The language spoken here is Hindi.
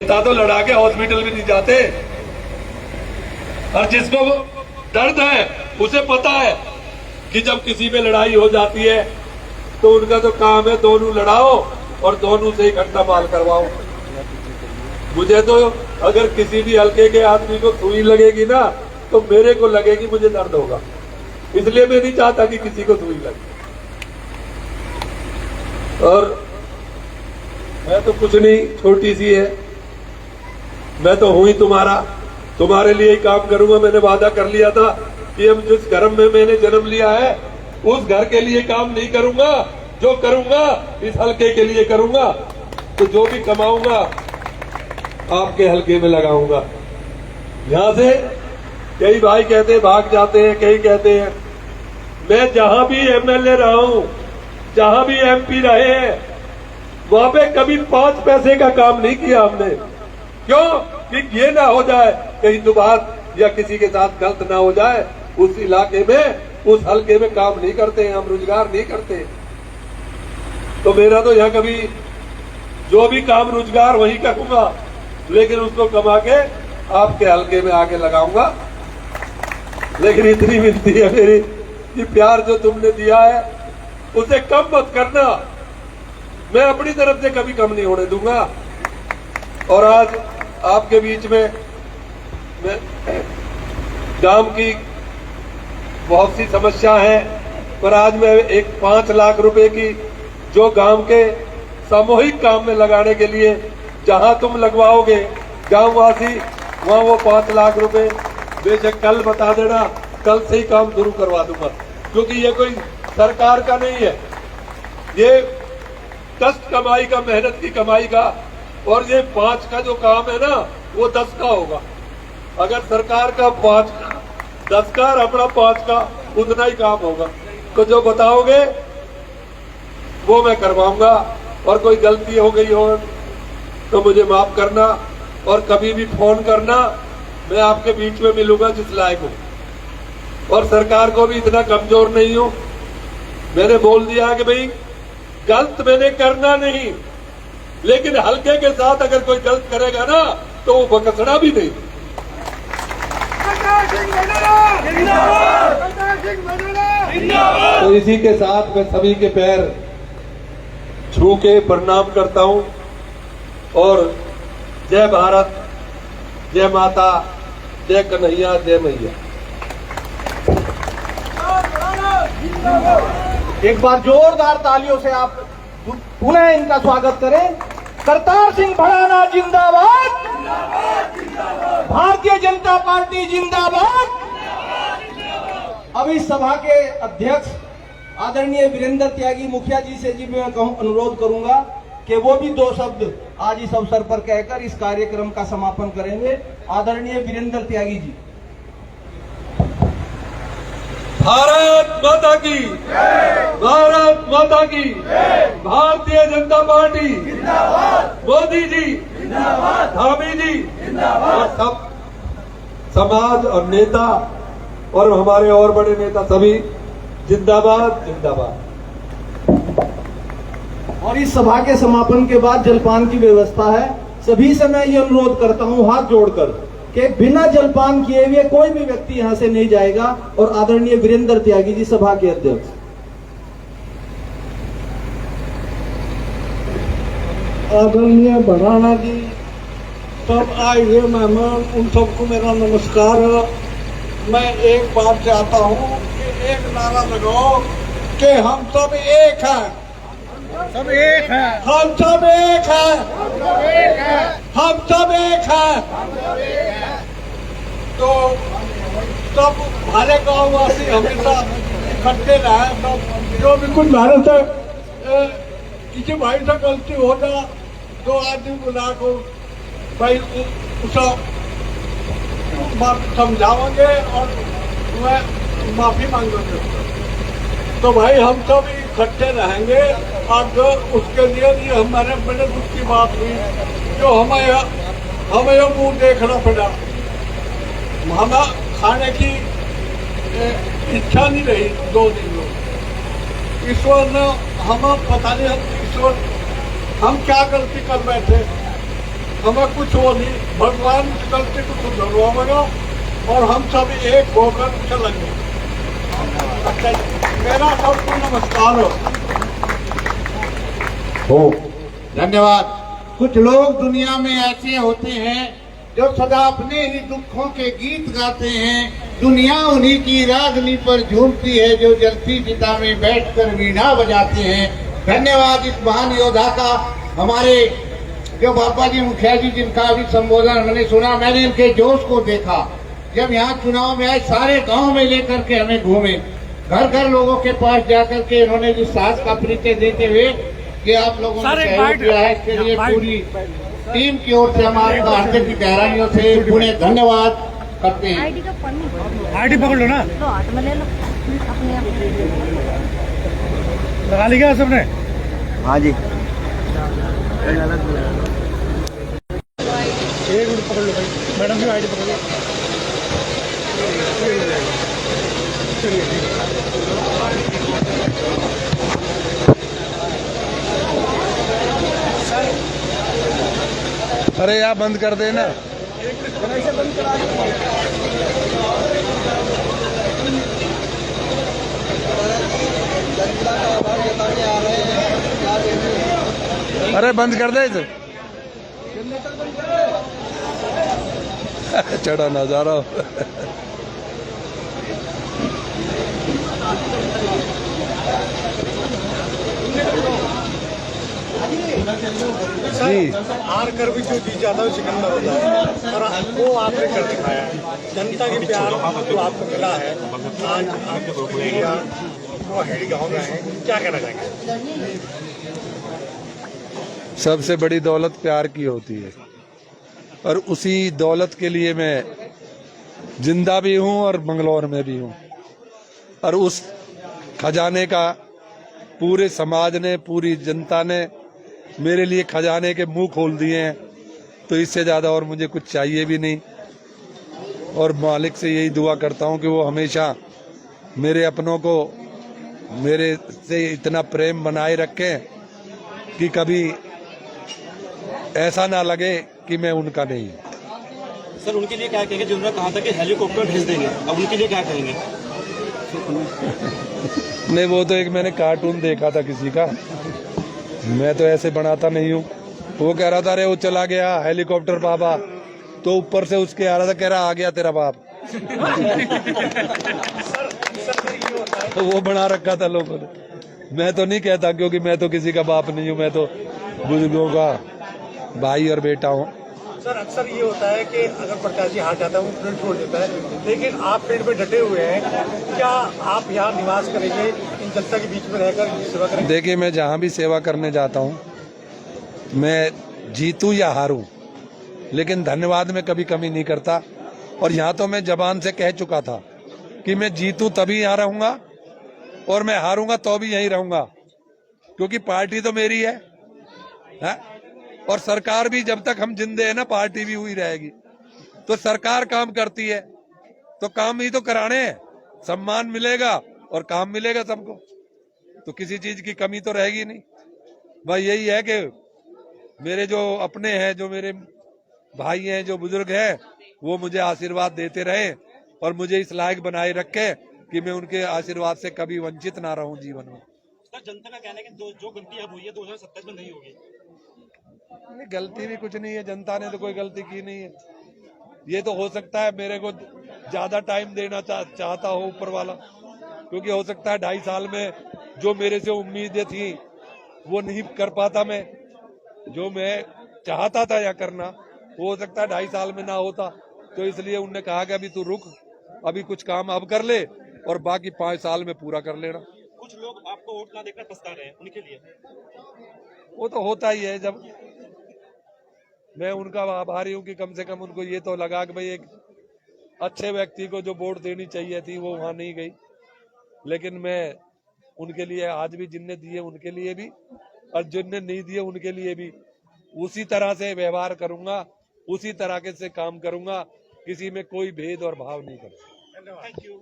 नेता तो लड़ा के हॉस्पिटल भी नहीं जाते। और जिसको दर्द है उसे पता है कि जब किसी पे लड़ाई हो जाती है तो उनका तो काम है दोनों लड़ाओ और दोनों से इकट्ठा माल करवाओ। मुझे तो अगर किसी भी हल्के के आदमी को सुई लगेगी ना तो मेरे को लगेगी, मुझे दर्द होगा। इसलिए मैं नहीं चाहता कि किसी को सुई लगे। और मैं तो कुछ नहीं, छोटी सी है, मैं तो हूं ही तुम्हारे लिए ही काम करूंगा। मैंने वादा कर लिया था कि हम जिस घर में मैंने जन्म लिया है उस घर के लिए काम नहीं करूंगा, जो करूंगा इस हल्के के लिए करूंगा। तो जो भी कमाऊंगा आपके हल्के में लगाऊंगा। यहां से कई भाई कहते हैं भाग जाते हैं, कई कहते हैं मैं जहां भी एमएलए रहा हूं, जहां भी एमपी रहे हैं, वहां पे कभी 5 पैसे का काम नहीं किया हमने। क्यों? कि ये ना हो जाए कहीं तो बात या किसी के साथ गलत ना हो जाए। उस इलाके में, उस हल्के में काम नहीं करते हैं हम, रोजगार नहीं करते। तो मेरा तो यहाँ कभी जो भी काम रोजगार वही करूंगा, लेकिन उसको कमा के आपके हल्के में आके लगाऊंगा। लेकिन इतनी विनती है मेरी कि प्यार जो तुमने दिया है उसे कम मत करना। मैं अपनी तरफ से कभी कम नहीं होने दूंगा। और आज आपके बीच में मैं गांव की बहुत सी समस्या है, पर आज मैं एक 5 लाख रुपए की जो गांव के सामूहिक काम में लगाने के लिए जहां तुम लगवाओगे गांववासी, वहां वो 5 लाख रुपए बेशक कल बता देना, कल से ही काम शुरू करवा दूंगा। क्योंकि ये कोई सरकार का नहीं है, ये कष्ट कमाई का, मेहनत की कमाई का। और ये 5 का जो काम है ना वो 10 का होगा। अगर सरकार का 5 का 10 का और अपना 5 का उतना ही काम होगा। तो जो बताओगे वो मैं करवाऊंगा। और कोई गलती हो गई हो तो मुझे माफ करना और कभी भी फोन करना, मैं आपके बीच में मिलूंगा जिस लायक हूं। और सरकार को भी इतना कमजोर नहीं हूं। मैंने बोल दिया कि भाई गलत मैंने करना नहीं, लेकिन हल्के के साथ अगर कोई गलत करेगा ना तो वो बकसना भी नहीं। तो इसी के साथ मैं सभी के पैर छू के प्रणाम करता हूं और जय भारत, जय माता, जय कन्हैया, जय मैया। एक बार जोरदार तालियों से आप पुनः इनका स्वागत करें। करतार सिंह भड़ाना जिंदाबाद, भारतीय जनता पार्टी जिंदाबाद। अब इस सभा के अध्यक्ष आदरणीय वीरेंद्र त्यागी मुखिया जी से जी मैं अनुरोध करूंगा कि वो भी 2 शब्द आज इस अवसर पर कहकर इस कार्यक्रम का समापन करेंगे। आदरणीय वीरेंद्र त्यागी जी। भारत माता की, भारत माता की, भारतीय जनता पार्टी जिंदाबाद, मोदी जी जिंदाबाद, धामी जी जिंदाबाद, और सब समाज और नेता और हमारे और बड़े नेता सभी जिंदाबाद, जिंदाबाद। और इस सभा के समापन के बाद जलपान की व्यवस्था है। सभी से मैं ये अनुरोध करता हूं हाथ जोड़कर कि बिना जलपान किए हुए कोई भी व्यक्ति यहां से नहीं जाएगा। और आदरणीय वीरेंद्र त्यागी जी सभा के अध्यक्ष। आदरणीय भड़ाना जी, सब आए हुए मेहमान, उन सबको मेरा नमस्कार। मैं एक बात चाहता हूँ कि एक नारा लगाओ कि हम सब एक हैं, सब एक है, हम सब एक हैं, हम सब एक हैं। तो सब हमारे गाँव वासी हमेशा इकट्ठे रहे। सब जो भी कुछ भारत से किसी भाई से गलती हो जा, 2 आदमी बुला को भाई उसका समझाओगे और मैं माफी मांगोगे। तो भाई हम सब इकट्ठे रहेंगे। और जो उसके लिए भी हमारे बड़े दुख की बात हुई, जो हमें मुंह देखना पड़ा। हमें खाने की इच्छा नहीं रही 2 दिन में। ईश्वर ने हमें पता नहीं, ईश्वर हम क्या गलती कर बैठे। हमें कुछ वो नहीं, भगवान की गलती को सुधरवाएगा और हम सब एक होकर चलेंगे। अच्छा, मेरा सबको नमस्कार हो। धन्यवाद। कुछ लोग दुनिया में ऐसे होते हैं जो सदा अपने ही दुखों के गीत गाते हैं। दुनिया उन्हीं की रागनी पर झूमती है जो जलती चिता में बैठकर वीणा बजाते हैं। धन्यवाद इस महान योद्धा का। हमारे जो बाबा जी मुखिया जी जिनका अभी संबोधन मैंने सुना, मैंने इनके जोश को देखा। जब यहाँ चुनाव में आए सारे गांव में लेकर के हमें घूमे, घर घर लोगों के पास जाकर के इन्होंने जिस साहस का परिचय देते हुए कि आप लोगों ने सहयोग किया है, इसके लिए पूरी टीम की ओर से हम आपका हार्दिक की गहराइयों से पुणे धन्यवाद करते हैं। आईडी पकड़ लो ना, लो हाथ में ले लो अपने आप। लगा लिया सबने। हाँ जी, एक मिनट पकड़ लो भाई, मैडम भी आईडी पकड़ लो। अरे यार बंद कर देना। अरे बंद कर दे इसे। चढ़ा नजारा। जी हार कर भी जो जीत जाता है वो सिकंदर होता है, और वो आपने कर दिखाया है। जनता के प्यार जो आपको मिला है, आज आपको वो हेड़ी गाँव में है, क्या कहना चाहेंगे? सबसे बड़ी दौलत प्यार की होती है, और उसी दौलत के लिए मैं जिंदा भी हूं और बंगलौर में भी हूं। और उस खजाने का पूरे समाज ने, पूरी जनता ने मेरे लिए खजाने के मुंह खोल दिए हैं, तो इससे ज्यादा और मुझे कुछ चाहिए भी नहीं। और मालिक से यही दुआ करता हूं कि वो हमेशा मेरे अपनों को मेरे से इतना प्रेम बनाए रखें कि कभी ऐसा ना लगे कि मैं उनका नहीं हूं। सर, उनके लिए क्या कहेंगे? जिन्होंने कहा था कि हेलीकॉप्टर भेज देंगे, अब उनके लिए क्या कहेंगे? नहीं, वो तो एक मैंने कार्टून देखा था किसी का, मैं तो ऐसे बनाता नहीं हूँ। वो कह रहा था अरे वो चला गया हेलीकॉप्टर बाबा, तो ऊपर से उसके आ रहा था, कह रहा आ गया तेरा बाप। तो वो बना रखा था लोगों ने। मैं तो नहीं कहता, क्योंकि मैं तो किसी का बाप नहीं हूँ, मैं तो बुजुर्गों का भाई और बेटा हूँ। सर, अक्सर ये होता है कि अगर प्रत्याशी हार जाता है वो फील्ड छोड़ देता है, लेकिन आप फील्ड पे डटे हुए हैं। क्या आप यहाँ निवास करेंगे, इन जनता के बीच में रहकर सेवा करेंगे? देखिए, मैं जहाँ भी सेवा करने जाता हूँ, मैं जीतूं या हारूं, लेकिन धन्यवाद में कभी कमी नहीं करता। और यहाँ तो मैं जबान से कह चुका था कि मैं जीतूं तभी यहाँ रहूंगा और मैं हारूंगा तो भी यहीं रहूंगा, क्योंकि पार्टी तो मेरी है, और सरकार भी जब तक हम जिंदे हैं ना, पार्टी भी हुई रहेगी। तो सरकार काम करती है तो काम ही तो कराने हैं, सम्मान मिलेगा और काम मिलेगा सबको, तो किसी चीज की कमी तो रहेगी नहीं। भाई यही है कि मेरे जो अपने हैं, जो मेरे भाई हैं, जो बुजुर्ग हैं, वो मुझे आशीर्वाद देते रहे और मुझे इस लायक बनाए रखे कि मैं उनके आशीर्वाद से कभी वंचित ना रहूं जीवन में। जनता का कहना है कि जो गलती अब हुई है 2027 में नहीं होगी। नहीं, गलती भी कुछ नहीं है, जनता ने तो कोई गलती की नहीं है। ये तो हो सकता है मेरे को ज्यादा टाइम देना चाहता हो ऊपर वाला, क्योंकि हो सकता है 2.5 साल में जो मेरे से उम्मीदें थी वो नहीं कर पाता मैं, जो मैं चाहता था या करना, वो हो सकता है 2.5 साल में ना होता। तो इसलिए उन्होंने कहा कि अभी तू रुक, अभी कुछ काम अब कर ले और बाकी 5 साल में पूरा कर लेना। कुछ लोग आपको वोट ना देकर पछता रहे हैं, उनके लिए? वो तो होता ही है। जब मैं उनका आभारी हूँ कि कम से कम उनको ये तो लगा कि भाई एक अच्छे व्यक्ति को जो वोट देनी चाहिए थी वो वहां नहीं गई, लेकिन मैं उनके लिए आज भी, जिनने दिए उनके लिए भी और जिनने नहीं दिए उनके लिए भी उसी तरह से व्यवहार करूंगा, उसी तरह से काम करूंगा, किसी में कोई भेद और भाव नहीं करूंगा। Thank you.